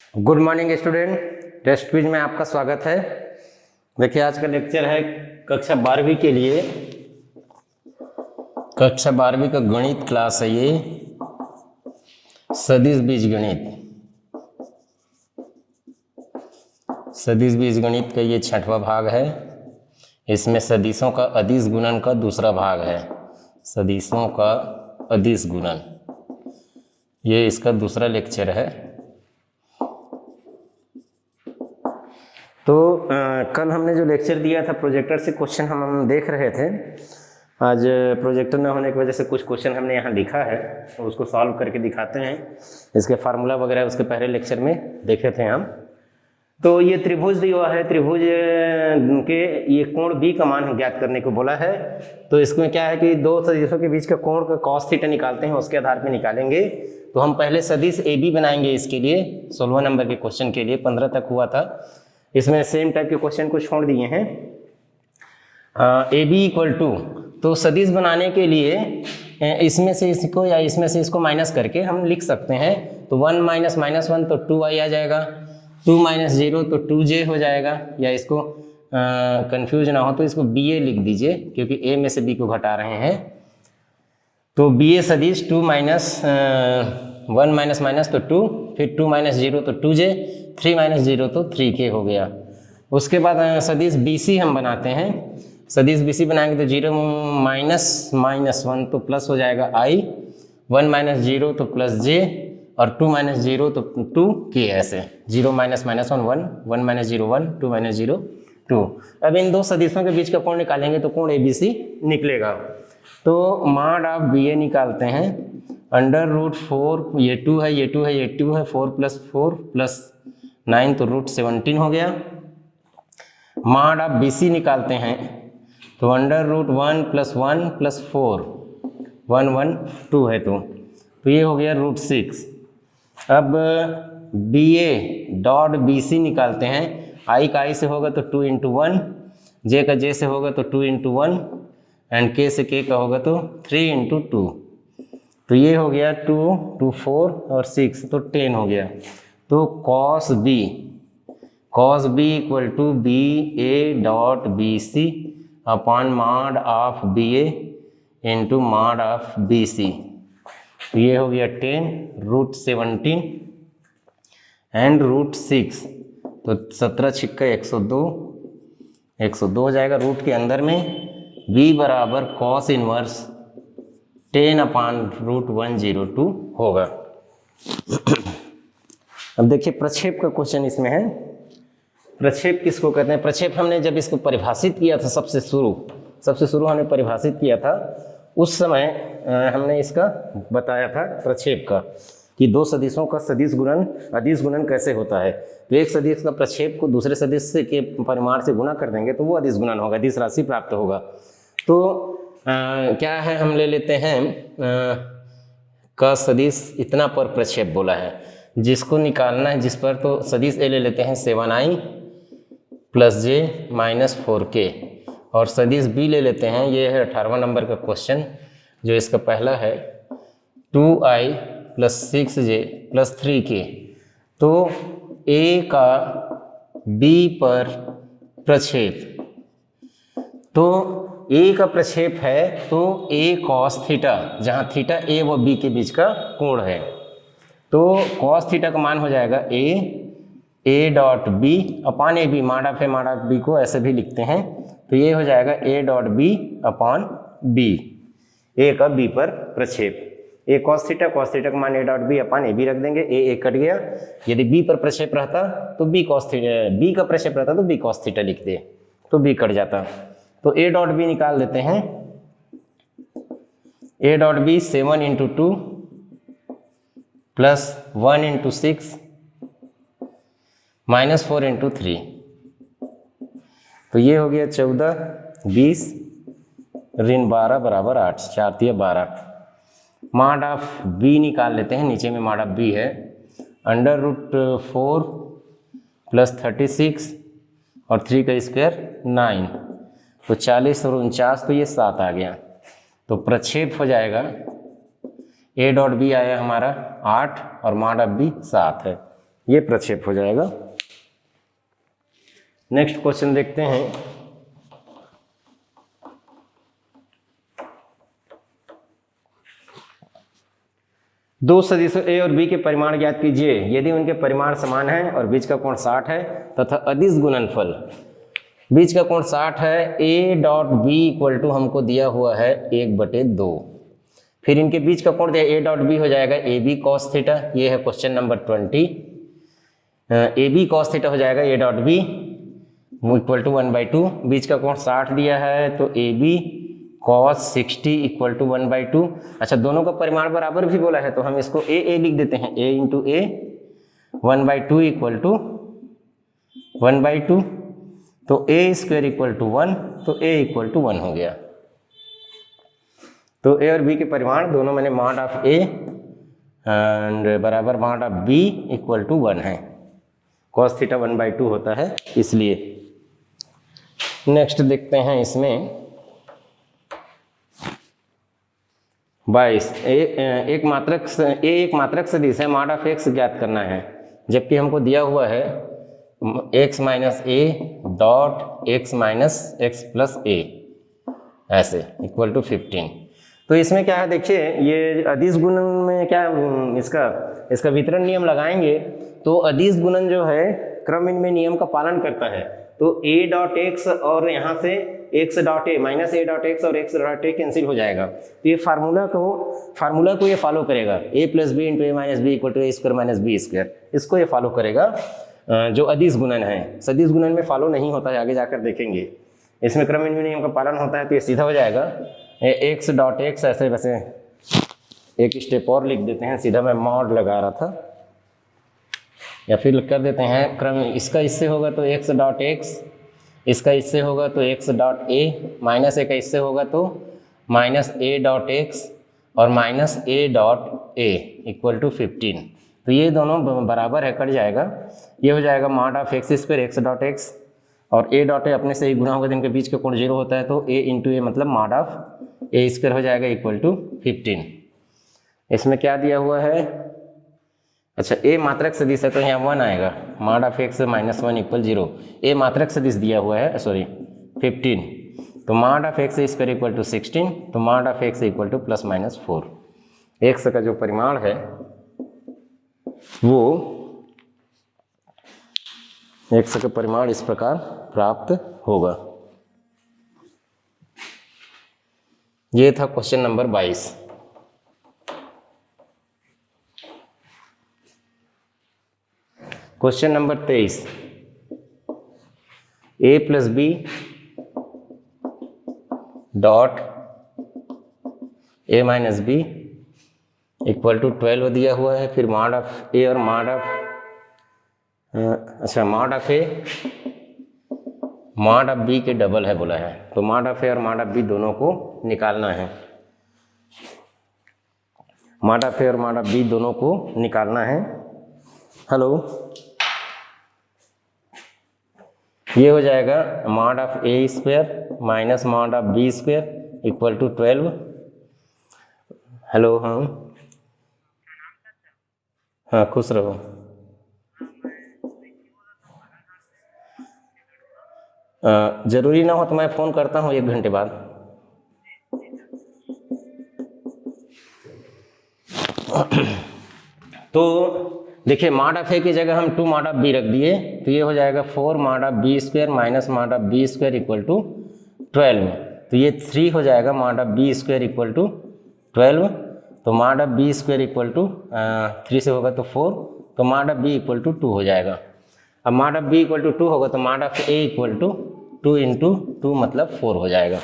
Good morning student, test quiz में आपका स्वागत है। देखिए आज का लेक्चर है कक्षा 12वीं के लिए। कक्षा 12वीं का गणित क्लास है ये, सदिश बीजगणित। सदिश बीजगणित का ये 6वां भाग है। इसमें सदिशों का अदिश गुणन का दूसरा भाग है। सदिशों का अदिश गुणन, ये इसका दूसरा लेक्चर है। तो कल हमने जो लेक्चर दिया था प्रोजेक्टर से क्वेश्चन हम देख रहे थे। आज प्रोजेक्टर न होने की वजह से कुछ क्वेश्चन हमने यहाँ लिखा है, तो उसको सॉल्व करके दिखाते हैं। इसके फार्मूला वगैरह उसके पहले लेक्चर में देखे थे हम। तो ये त्रिभुज दिया है, त्रिभुज के ये कोण बी का मान ज्ञात करने को बोला है। तो इसमें क्या है कि दो सदिशों के बीच का कोण का कॉस थीटा निकालते हैं, उसके आधार पर निकालेंगे। तो हम पहले सदिश ए बी बनाएंगे इसके लिए, 16 नंबर के क्वेश्चन के लिए, 15 तक हुआ था। इसमें सेम टाइप के क्वेश्चन को छोड़ दिए हैं। ए बी इक्वल टू, तो सदिश बनाने के लिए इसमें से इसको या इसमें से इसको माइनस करके हम लिख सकते हैं। तो 1 माइनस माइनस 1 तो 2i आ जाएगा, 2 माइनस 0 तो 2j हो जाएगा। या इसको कंफ्यूज ना हो तो इसको ba लिख दीजिए, क्योंकि a में से b को घटा रहे हैं। तो ba सदिश 2 माइनस 1 माइनस माइनस तो 2, फिर 2 माइनस 0 तो 2j, 3 माइनस 0 तो 3k हो गया। उसके बाद सदिश BC हम बनाते हैं। सदिश BC बनाएंगे तो 0 माइनस माइनस 1 तो प्लस हो जाएगा i, 1 माइनस 0 तो प्लस j, और 2 माइनस 0 तो 2k। ऐसे 0 माइनस माइनस 1 1, 1 माइनस 0 1, 2 माइनस 0 2। अब इन दो सदिशों के बीच का कोण निकालेंगे तो कोण ABC निकलेगा। तो मॉड ऑफ BA निकालते हैं। अंडर रूट 4, ये 2 है, ये 2 है, ये 2 है, 4 प्लस 4 प्लस 9 तो रूट 17 हो गया। मॉड ऑफ BC निकालते हैं। तो अंडर रूट 1 प्लस 1 प्लस 4, 1 1 2 है, तो ये हो गया रूट 6। अब BA डॉट BC निकालते हैं। I का I से होगा तो 2 इंटू 1, J का J से होगा तो 2 इंटू 1, एंड K से K का होगा तो 3 इंटू 2। तो ये हो गया 2 2 4 और 6 तो 10 हो गया। तो cos B equal to BA dot BC upon mod of BA into mod of BC। तो ये हो गया 10 रूट 17 एंड रूट 6। तो 17 छिक्का 102, 102 हो जाएगा रूट के अंदर में। B बराबर कॉस इनवर्स 10 अपान रूट 102 होगा। अब देखिए प्रक्षेप का क्वेश्चन इसमें है। प्रक्षेप किसको कहते हैं? प्रक्षेप हमने जब इसको परिभाषित किया था सबसे शुरू हमने परिभाषित किया था, उस समय हमने इसका बताया था प्रक्षेप का कि दो सदिशों का सदिश गुणन अदिश गुणन कैसे होता है। तो एक सदिश का प्रक्षेप को दूसरे सदिश के परिमाण से गुणा कर देंगे तो वो अदिश गुणन होगा, अदिश राशि प्राप्त होगा। तो क्या है, हम ले लेते हैं का सदिश इतना पर प्रक्षेप बोला है, जिसको निकालना है जिस पर, तो सदिश ए ले लेते हैं 7i plus j minus 4k, और सदिश बी ले लेते हैं, ये है 18वां नंबर का क्वेश्चन जो इसका पहला है, 2i plus 6j plus 3k। तो a का b पर प्रक्षेप, तो a का प्रक्षेप है तो a cos थीटा, जहाँ थीटा a व b के बीच का कोण है। तो cos थीटा का मान हो जाएगा a dot b upon a b, mod of b को ऐसे भी लिखते हैं। तो ये हो जाएगा a dot b upon b, a का b पर प्रक्षेप। a cos थीटा का मान a dot b upon a b रख देंगे, a कट गया। यदि b पर प्रक्षेप रहता तो b cos थीटा, b का प्रक्षेप रहता तो b cos थीटा लिखते, तो b कट जाता। तो a डॉट बी निकाल देते हैं। a dot b 7 into 2 plus 1 into 6 minus 4 into 3। तो ये हो गया 14, 20 ऋण 12 बराबर 8, 4 तिया 12। मॉड ऑफ बी निकाल लेते हैं, नीचे में मॉड ऑफ बी है। अंडर रूट 4 प्लस 36 और 3 का स्क्वायर 9, तो 40 और 49, तो ये 7 आ गया। तो प्रक्षेप हो जाएगा, a डॉट बी आया हमारा 8 और मॉड ऑफ बी 7 है। ये प्रक्षेप हो जाएगा। नेक्स्ट क्वेश्चन देखते हैं। दो सदिशों ए और बी के परिमाण ज्ञात कीजिए यदि उनके परिमाण समान है और बीच का कोण 60 है तथा अदिश गुणनफल बीच का कोण 60 है a dot b equal to हमको दिया हुआ है 1/2। फिर इनके बीच का कोण दिया ए डॉट बी हो जाएगा ए बी कॉस थीटा, ये है question number 20। A b cos theta हो जाएगा a dot b equal to 1/2। बीच का कोण 60 दिया है तो a b cos 60 equal to 1/2। अच्छा, दोनों का परिमाण बराबर भी बोला है तो हम इसको ए लिख देते हैं, ए इंटू ए 1/2 इक्वल टू 1/2। तो ए स्क्वायर इक्वल टू 1, तो ए इक्वल टू 1 हो गया। तो ए और बी के परिमाण दोनों मैंने मॉड ऑफ ए एंड बराबर mod of b equal to 1 है। कॉस थीटा 1/2 होता है इसलिए। नेक्स्ट देखते हैं इसमें 22। एक मात्रक सदिश है, मॉड ऑफ एक्स ज्ञात करना है, जबकि हमको दिया हुआ है x minus a dot x minus x plus a ऐसे इक्वल टू 15। तो इसमें क्या है देखिए, ये अदिश गुणन में क्या इसका वितरण नियम लगाएंगे तो अदिश गुणन जो है क्रम इनमें नियम का पालन करता है। तो a डॉट एक्स और यहाँ से x dot a minus a dot x और x डॉट ए कैंसिल हो जाएगा। तो ये फार्मूला को ये फॉलो करेगा, a plus b into a minus b equal to a square minus b square, इसको ये फॉलो करेगा जो अदिश गुणन है। सदिश गुणन में फॉलो नहीं होता है, आगे जाकर देखेंगे। इसमें क्रम इनमें नियम का पालन होता है तो ये सीधा हो जाएगा x डॉट एक्स। ऐसे वैसे एक स्टेप और लिख देते हैं, सीधा मैं मॉड लगा रहा था, या फिर कर देते हैं क्रम, इसका इससे होगा तो x डॉट एक्स, इसका इससे होगा तो x dot a, minus a का इससे होगा तो माइनस ए डॉट एक्स और minus a dot a equal to 15। तो ये दोनों बराबर है, कट जाएगा। ये हो जाएगा mod of x square x dot x और ए डॉट ए अपने से ही गुणा होगा, इनके बीच का कोण 0 होता है तो ए इंटू ए मतलब मॉड ऑफ ए स्क्वायर हो जाएगा इक्वल टू 15। इसमें क्या दिया हुआ है, अच्छा ए मात्रक सदिश है तो यहाँ 1 आएगा, mod of x minus 1 equal 0। A मात्रक सदिश दिया हुआ है, सॉरी 15, तो mod of x square equal to 16, तो mod of x equal to plus minus 4। एक्स का जो परिमाण है वो एक्स का परिमाण इस प्रकार प्राप्त होगा। ये था question number 22। Question number 23, a plus b dot a minus b equal to 12 दिया हुआ है। फिर मॉड ऑफ ए और mod of mod of a mod of b के डबल है बोला है, तो मॉड ऑफ ए और मॉड ऑफ बी दोनों को निकालना है। मॉड ऑफ ए और मॉड ऑफ बी दोनों को निकालना है। हेलो, ये हो जाएगा mod of a square minus mod of b square equal to 12। Hello, हाँ खुश रहो। जरूरी ना हो तो मैं फ़ोन करता हूँ 1 घंटे बाद। तो देखिए, मॉड ऑफ ए की जगह हम 2 मॉड ऑफ बी रख दिए तो ये हो जाएगा 4 mod of b square minus mod of b square equal to 12। तो ये 3 हो जाएगा mod of b square equal to 12। तो mod of b square equal to 3 से होगा तो 4, तो mod of b equal to 2 हो जाएगा। अब mod of b equal to 2 होगा तो mod of a equal to 2 into 2 मतलब 4 हो जाएगा।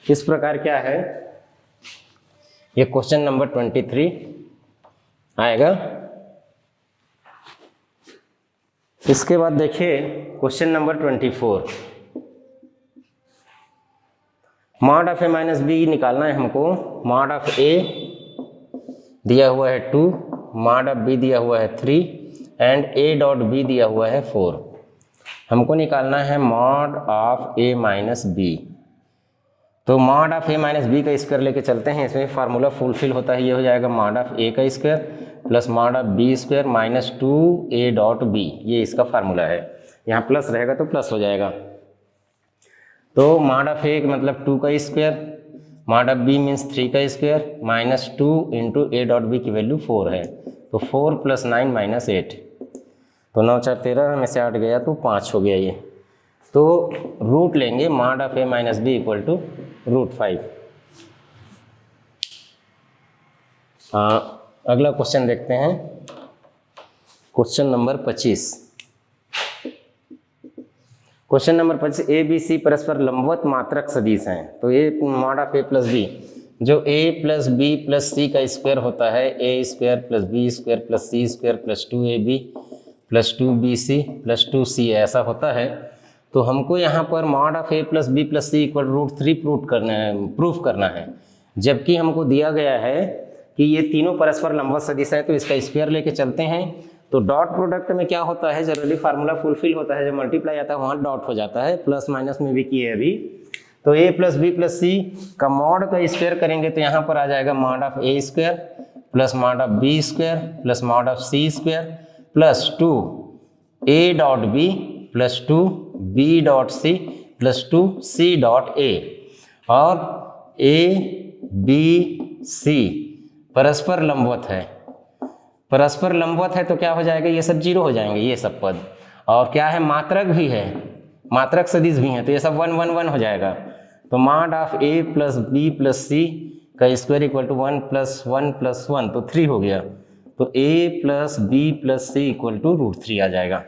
इस प्रकार क्या है, ये क्वेश्चन नंबर 23 आएगा। इसके बाद देखिए question number 24, mod of a minus b निकालना है हमको। मॉड ऑफ ए दिया हुआ है 2, मॉड ऑफ बी दिया हुआ है 3 एंड ए डॉट बी दिया हुआ है 4। हमको निकालना है mod of a minus b. तो mod of a minus b का स्क्वायर लेके चलते हैं, इसमें फार्मूला फुलफिल होता है। ये हो जाएगा मॉड ऑफ ए का square plus mod of b square minus 2a dot b, ये इसका फार्मूला है। यहाँ प्लस रहेगा तो प्लस हो जाएगा। तो मॉड ऑफ ए मतलब 2 का square, mod of b means 3 का square minus 2 into a dot b की वैल्यू 4 है, तो 4 + 9 - 8, तो 9 4 13 में से 8 गया तो 5 हो गया ये। तो रूट लेंगे mod of a minus b equal to √5। अगला क्वेश्चन देखते हैं, question number 25। Question number 25, a b c परस्पर लंबवत मात्रक सदिश हैं। तो a mod of a plus b, जो a plus b plus c का स्क्वायर होता है, a square plus b square plus c square plus 2ab plus 2bc plus 2c ऐसा होता है। तो हमको यहाँ पर mod of a plus b plus c equal √3 proof करना है, जबकि हमको दिया गया है कि ये तीनों परस्पर लंबवत सदिश है। तो इसका स्क्वायर लेके चलते हैं। तो डॉट प्रोडक्ट में क्या होता है, जनरली फार्मूला फुलफिल होता है, जब मल्टीप्लाई आता है वहाँ डॉट हो जाता है, प्लस माइनस में भी किए अभी। तो a plus b plus c का मॉड का स्क्वायर करेंगे तो यहाँ पर आ जाएगा mod of a square plus mod of b square plus mod of c square plus 2a dot b plus 2b dot c plus 2c dot a। और a b c परस्पर लंबवत है, परस्पर लंबवत है तो क्या हो जाएगा, ये सब 0 हो जाएंगे ये सब पद। और क्या है, मात्रक भी है, मात्रक सदिश भी हैं, तो ये सब 1 1 1 हो जाएगा। तो mod of a plus b plus c का स्क्वायर इक्वल टू 1 + 1 + 1 तो 3 हो गया। तो a plus b plus c equal to √3 आ जाएगा।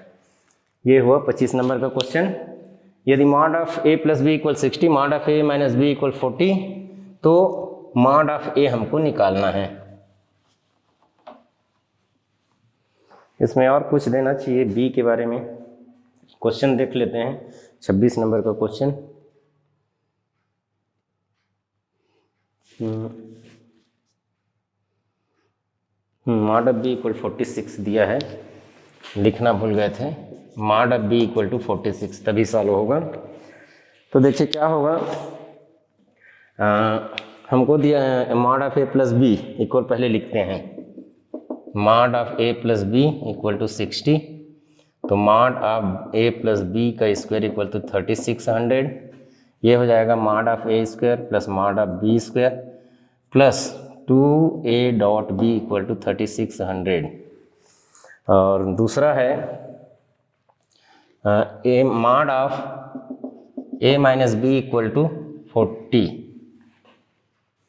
ये हुआ 25 नंबर का क्वेश्चन। यदि mod of a plus b equal 60, mod of a minus b equal 40, तो मॉड ऑफ a हमको निकालना है। इसमें और कुछ देना चाहिए b के बारे में। क्वेश्चन देख लेते हैं, 26 नंबर का question. Mod of b equal 46 दिया है, लिखना भूल गए थे। Mod of b equal to 46 तभी सॉल्व होगा। तो देखिए क्या होगा, हमको दिया mod of a plus b equal, पहले लिखते हैं mod of a plus b equal to 60। तो mod of a plus b का स्क्वायर इक्वल टू 3600। ये हो जाएगा mod of a square plus mod of b square plus 2a dot b equal to 3600। और दूसरा है a mod of a minus b equal to 40।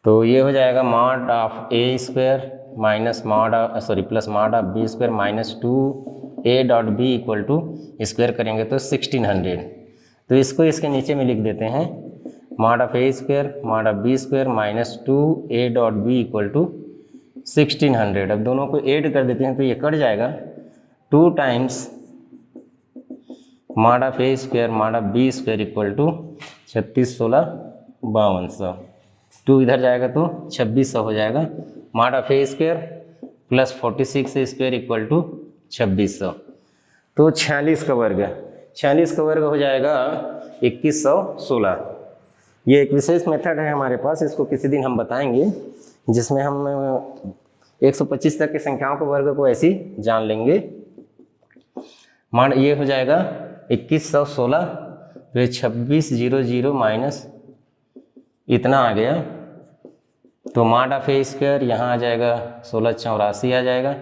तो ये हो जाएगा mod of a square minus mod of plus mod of b square minus 2a dot b equal to square करेंगे तो 1600। तो इसको इसके नीचे में लिख देते हैं, mod of a square mod of b square minus 2a dot b equal to 1600। अब दोनों को ऐड कर देते हैं तो ये कट जाएगा, 2 times mod of a square mod of b square equal to 36 16 5200। 2 इधर जाएगा तो 2600 हो जाएगा। Mod of a square plus 46 square equal to 2600। तो 46 का वर्ग, 46 का वर्ग हो जाएगा 2116। ये एक विशेष मेथड है हमारे पास, इसको किसी दिन हम बताएंगे, जिसमें हम 125 तक की संख्याओं के वर्ग को ऐसे ही जान लेंगे। मान ये हो जाएगा 2116, तो 2600 माइनस इतना आ गया। तो मॉड ऑफ ए स्क्वायर यहाँ आ जाएगा 1684 आ जाएगा,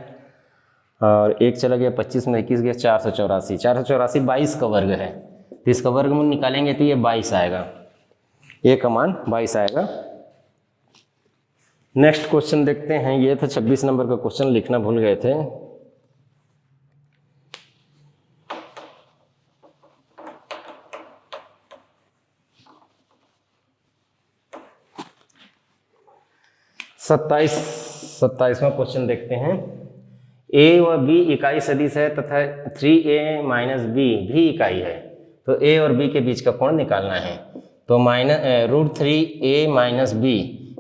और एक चला गया 25 में 21 गया 484। 484 22 का वर्ग है, तो इसका वर्गमूल निकालेंगे तो ये 22 आएगा, ए का मान 22 आएगा। नेक्स्ट क्वेश्चन देखते हैं, ये था 26 नंबर का क्वेश्चन, लिखना भूल गए थे। सत्ताईसवां क्वेश्चन देखते हैं। a व b इकाई सदिश है तथा 3a माइनस b भी इकाई है, तो a और b के बीच का कोण निकालना है। तो √3a माइनस b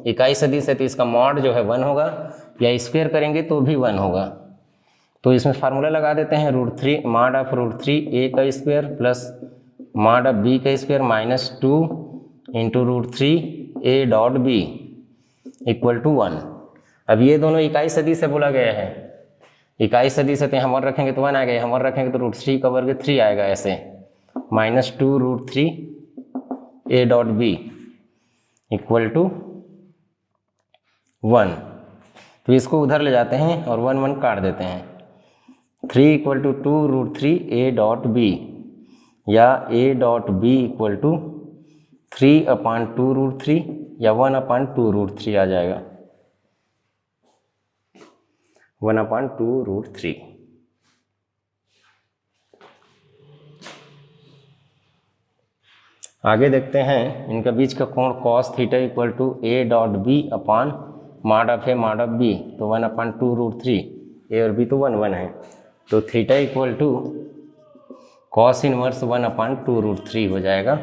इकाई सदिश है, तो इसका मॉड जो है 1 होगा, या स्क्वायर करेंगे तो भी 1 होगा। तो इसमें फार्मूला लगा देते हैं, मॉड ऑफ √3a का square plus mod of b का square minus 2 into √3a.b equal to 1। अब ये दोनों इकाई सदिश से बोला गया है, इकाई सदिश है तो यहाँ 1 रखेंगे तो 1 आ गया, यहाँ 1 रखेंगे तो √3 का वर्ग 3 आएगा, ऐसे -2√3a.b इक्वल टू 1। तो इसको उधर ले जाते हैं और 1 1 काट देते हैं। 3 इक्वल टू 2√3a.b या a.b इक्वल टू 3/2√3 या 1/2√3 आ जाएगा, 1/2√3। आगे देखते हैं इनका बीच का कोण cos theta equal to a.b upon mod of a mod of b, तो 1/2√3, a और b तो 1 1 है, तो theta equal to cos inverse 1/2√3 हो जाएगा।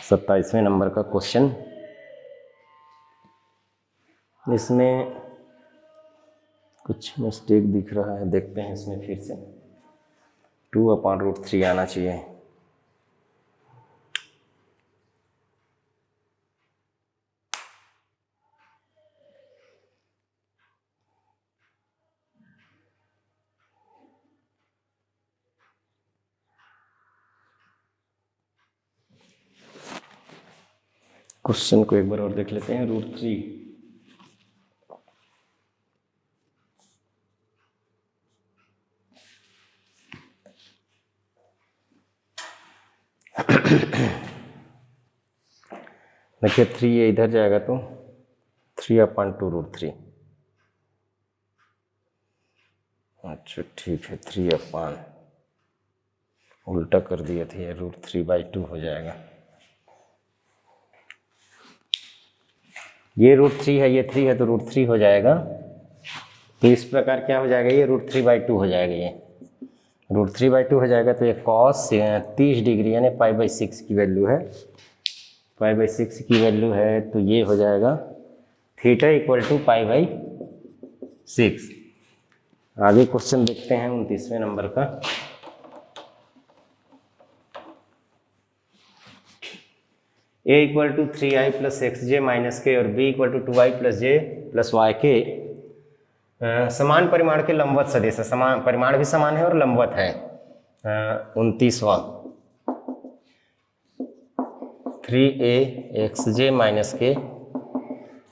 27वें नंबर का क्वेश्चन। इसमें कुछ मिस्टेक दिख रहा है, देखते हैं इसमें फिर से 2/√3 आना चाहिए। क्वेश्चन को एक बार और देख लेते हैं। √3 देखिए 3 ये इधर जाएगा तो 3/2√3। अच्छा ठीक है, 3 उल्टा कर दिया था, ये √3/2 हो जाएगा। ये √3 है, ये 3 है तो √3 हो जाएगा। तो इस प्रकार क्या हो जाएगा, ये √3/2 हो जाएगा, ये √3/2 हो जाएगा। तो ये cos 30 डिग्री यानी π/6 की वैल्यू है, π/6 की वैल्यू है, तो ये हो जाएगा थीटा इक्वल टू π/6। आगे क्वेश्चन देखते हैं 29वें नंबर का। a equal to 3i + xj - k और b equal to 2i + j + yk समान परिमाण के लंबवत सदिश है, समान परिमाण भी समान है और लंबवत है। 29वां 3a xj - k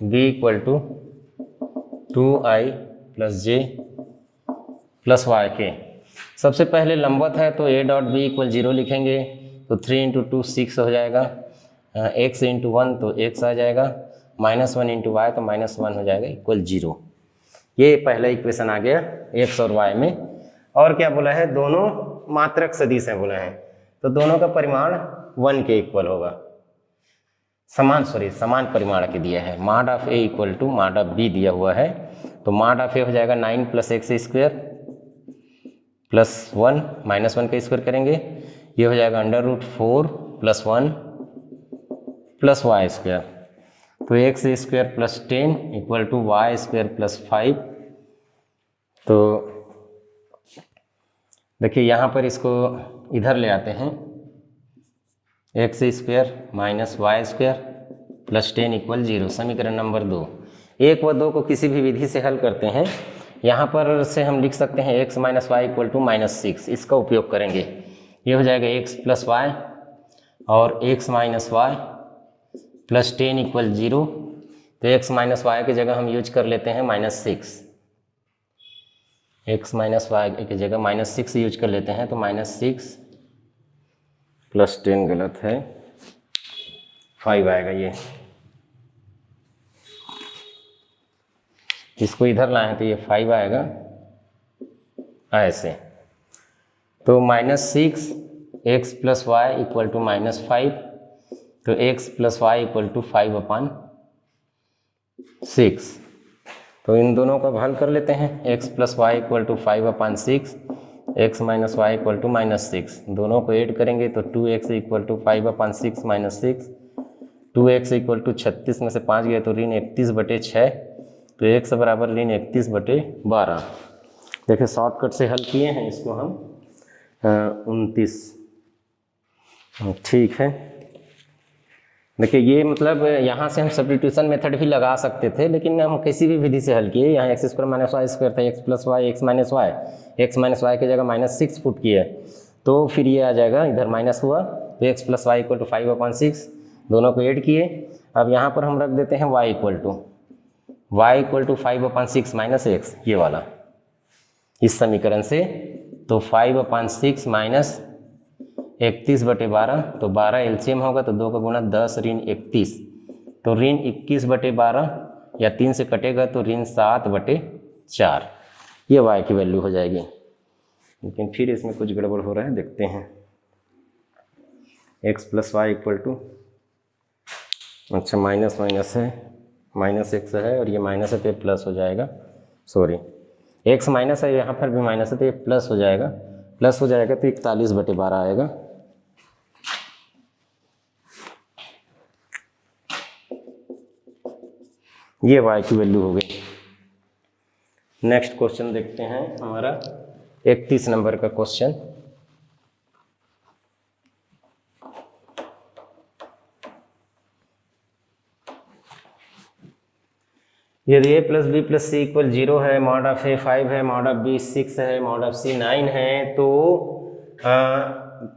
b equal to 2i + j + yk। सबसे पहले लंबवत है तो a.b = 0 लिखेंगे, तो 3 × 2 6 हो जाएगा, x × 1 तो x आ जाएगा, -1 × y तो -1 हो जाएगा इक्वल 0। ये पहला इक्वेशन आ गया x और y में। और क्या बोला है, दोनों मात्रक सदिश हैं बोला है, तो दोनों का परिमाण 1 के इक्वल होगा। समान परिमाण के दिया है। Mod of a equal to mod of b दिया हुआ है, तो मॉड ऑफ a हो जाएगा 9 + x² + 1 -1 का स्क्वायर करेंगे, ये हो जाएगा √4 + 1 + y², तो x² + 10 इक्वल टू y² + 5। तो देखिए यहाँ पर इसको इधर ले आते हैं, x² - y² + 10 इक्वल 0, समीकरण नंबर 2। 1 व 2 को किसी भी विधि से हल करते हैं, यहाँ पर से हम लिख सकते हैं x - y इक्वल टू -6, इसका उपयोग करेंगे। ये हो जाएगा x + y और x - y + 10 इक्वल 0, तो x - y की जगह हम यूज कर लेते हैं -6, x - y की जगह -6 यूज कर लेते हैं, तो -6 + 10 गलत है, 5 आएगा। ये इसको इधर लाएं तो ये 5 आएगा ऐसे, तो -6 x + y इक्वल टू -5, तो x + y इक्वल टू 5/6। तो इन दोनों का हल कर लेते हैं, x + y equal to 5/6, x - y equal to -6, दोनों को ऐड करेंगे तो 2x equal to 5/6 - 6, 2x equal to 36 में से 5 गया तो ऋण 31/6, तो x बराबर ऋण 31/12। देखिए शॉर्टकट से हल किए हैं इसको हम 29। ठीक है, देखिए ये मतलब यहाँ से हम सब्स्टिट्यूशन मेथड भी लगा सकते थे, लेकिन हम किसी भी विधि से हल किए। यहाँ x square minus y square था, x plus y x minus y की जगह -6 पुट किया, तो फिर ये आ जाएगा, इधर माइनस हुआ तो x plus y equal to 5/6, दोनों को ऐड किए। अब यहाँ पर हम रख देते हैं y equal to 5/6 minus x, ये वाला इस समीकरण से। तो 5/6 माइनस 31/12, तो 12 एलसीएम होगा तो 2 का गुणा 10 ऋण 31, तो ऋण 21/12 या 3 से कटेगा तो ऋण 7/4, ये y की वैल्यू हो जाएगी। लेकिन फिर इसमें कुछ गड़बड़ हो रहा है, देखते हैं। x प्लस वाई इक्वल टू, अच्छा माइनस माइनस है, -x है और ये माइनस है तो ये प्लस हो जाएगा, सॉरी x माइनस है, यहाँ पर भी माइनस है तो ये प्लस हो जाएगा, तो 41/12 आएगा। ये y की वैल्यू हो गई। नेक्स्ट क्वेश्चन देखते हैं, हमारा 31 नंबर का क्वेश्चन। यदि a plus b plus c equal 0 है, मॉड ऑफ a 5 है, मॉड ऑफ b 6 है, मॉड ऑफ c 9 है, तो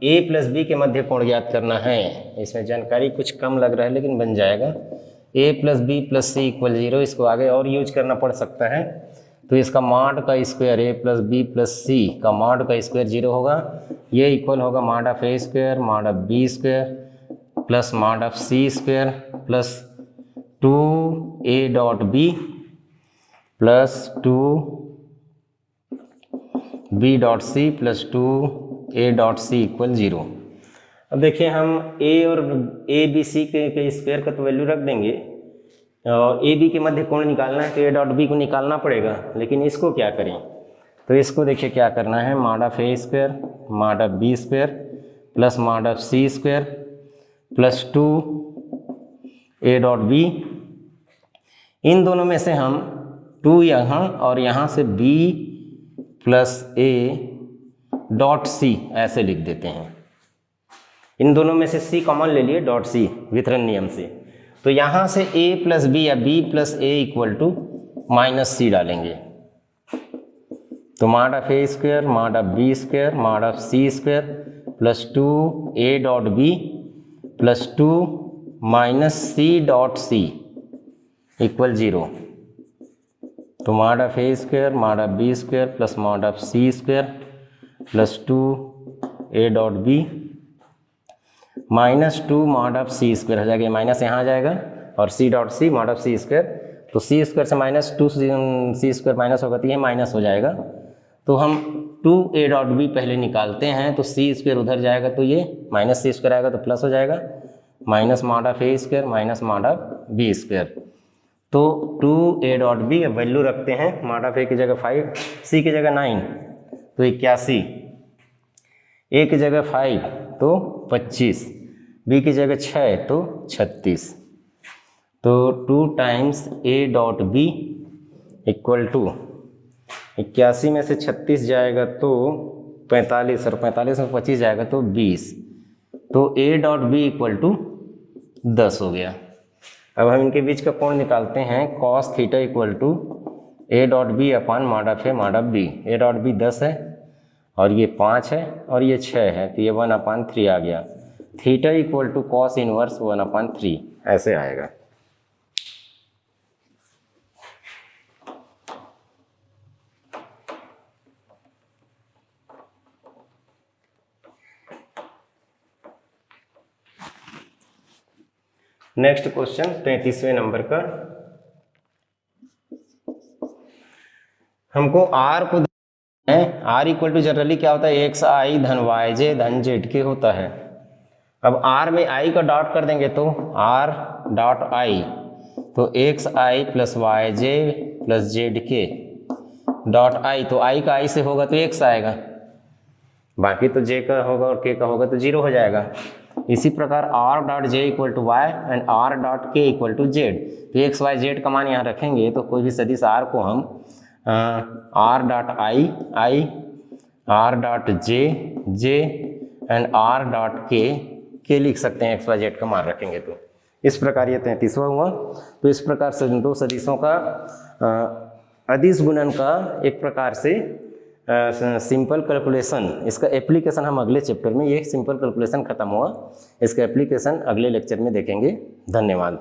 a प्लस बी के मध्य कोण ज्ञात करना है। इसमें जानकारी कुछ कम लग रहा है लेकिन बन जाएगा। a plus b plus c equal 0, इसको आगे और यूज करना पड़ सकता है, तो इसका मॉड का square a plus b plus c का मॉड का स्क्वायर 0 होगा, ये इक्वल होगा mod of a square mod of b square plus mod of c square plus 2a dot b plus 2b dot c plus 2a dot c equal 0। अब देखिए हम a और a b c के square का तो value रख देंगे, और ए बी के मध्य कोण निकालना है तो ए डॉट बी को निकालना पड़ेगा, लेकिन इसको क्या करें, तो इसको देखिए क्या करना है, mod of a square mod of b square plus mod of c square plus 2a dot b, इन दोनों में से हम 2 यहाँ और यहाँ से b plus a dot c ऐसे लिख देते हैं। इन दोनों में से c कॉमन ले लिए, डॉट सी वितरण नियम से, तो यहाँ से a प्लस बी या b plus a equal to -c डालेंगे, तो mod of a square mod of b square mod of c square plus 2a dot b plus 2 -c dot c equal 0, तो mod of a square mod of b square plus mod of c square plus 2a dot b -2 mod of c square हो जाएगा, minus यहाँ आ जाएगा, और c dot c mod of c square, तो c square से -2 c square minus होगा तो ये माइनस हो जाएगा, तो हम 2a डॉट b पहले निकालते हैं, तो c स्क्वायर उधर जाएगा तो ये -c स्क्वायर आएगा तो प्लस हो जाएगा, minus mod of a square minus mod of b square, तो 2a डॉट b वैल्यू रखते हैं, मॉड ऑफ a की जगह 5, c की जगह 9 तो 81, a की जगह 5 तो 25, b की जगह 6 तो 36, तो 2 times a dot b equal to 81 में से 36 जाएगा तो 45, और 45 में 25 जाएगा तो 20, तो a dot b equal to 10 हो गया। अब हम इनके बीच का कोण निकालते हैं, cos theta equal to a dot b upon mod of a mod of b, a dot b 10 है और ये 5 है और ये 6 है, तो ये 1/3 आ गया, theta equal to cos inverse 1/3 ऐसे आएगा। नेक्स्ट क्वेश्चन 33वें नंबर का, हमको r को r इक्वल टू जनरली क्या होता है, एक्स आई धन वाई जे धन जेड के होता है। अब r में i का डॉट कर देंगे तो r डॉट i, तो एक्स आई प्लस वाई जे प्लस जेड के डॉट i, तो i का i से होगा तो x आएगा, बाकी तो j का होगा और k का होगा तो 0 हो जाएगा। इसी प्रकार r dot j equal to y and r dot k equal to z, तो एक्स वाई जेड का मान यहाँ रखेंगे, तो कोई भी सदिश r को हम r dot i r dot J and r dot के लिख सकते हैं, एक्स वाई जेड का मान रखेंगे तो इस प्रकार ये 33वां हुआ। तो इस प्रकार से दो सदिशों का अदिश गुणन का एक प्रकार से सिंपल कैलकुलेशन, इसका एप्लीकेशन हम अगले चैप्टर में, ये सिंपल कैलकुलेशन खत्म हुआ, इसका एप्लीकेशन अगले लेक्चर में देखेंगे। धन्यवाद।